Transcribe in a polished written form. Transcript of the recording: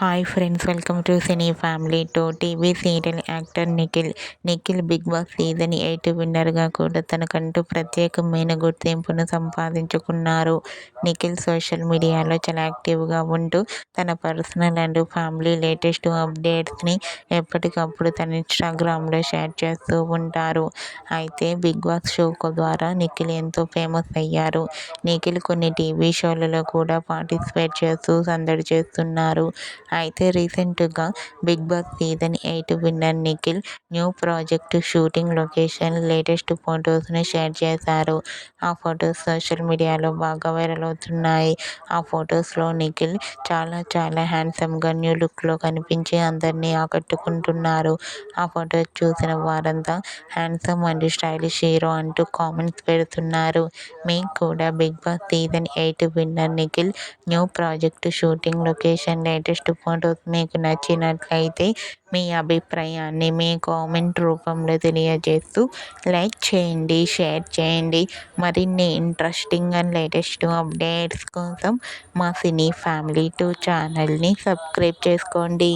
Hi friends, welcome to cine family two. TV serial actor Nikhil Bigg Boss season 8 విన్నర్గా కూడా తనకంటూ ప్రత్యేకమైన గుర్తింపును సంపాదించుకున్నారు. నిఖిల్ సోషల్ మీడియాలో చాలా యాక్టివ్గా ఉంటూ తన పర్సనల్ అండ్ ఫ్యామిలీ లేటెస్ట్ అప్డేట్స్ని ఎప్పటికప్పుడు తన ఇన్స్టాగ్రామ్లో షేర్ చేస్తూ ఉంటారు. అయితే బిగ్ బాస్ షో ద్వారా నిఖిల్ ఎంతో ఫేమస్ అయ్యారు. నిఖిల్ కొన్ని టీవీ షోలలో కూడా పార్టిసిపేట్ చేస్తూ సందడి చేస్తున్నారు. అయితే రీసెంట్గా Big Boss season 8 winner Nikhil new project shooting location latest ఫొటోస్ను షేర్ చేశారు. ఆ ఫొటోస్ సోషల్ మీడియాలో బాగా వైరల్ అవుతున్నాయి. ఆ ఫొటోస్లో నిఖిల్ చాలా హ్యాండ్సమ్గా న్యూ లుక్లో కనిపించి అందరినీ ఆకట్టుకుంటున్నారు. ఆ ఫొటోస్ చూసిన వారంతా హ్యాండ్సమ్ అండ్ స్టైలిష్ హీరో అంటూ కామెంట్స్ పెడుతున్నారు. మీకు కూడా Bigg Boss season 8 winner Nikhil new project shooting location latest photos మీకు నచ్చినట్లయితే మీ అభిప్రాయాన్ని మీ కామెంట్ రూపంలో తెలియజేస్తూ లైక్ చేయండి, షేర్ చేయండి. మరిన్ని ఇంట్రెస్టింగ్ అండ్ లేటెస్ట్ అప్డేట్స్ కోసం మా సినీ ఫ్యామిలీ 2 ఛానల్ని సబ్స్క్రైబ్ చేసుకోండి.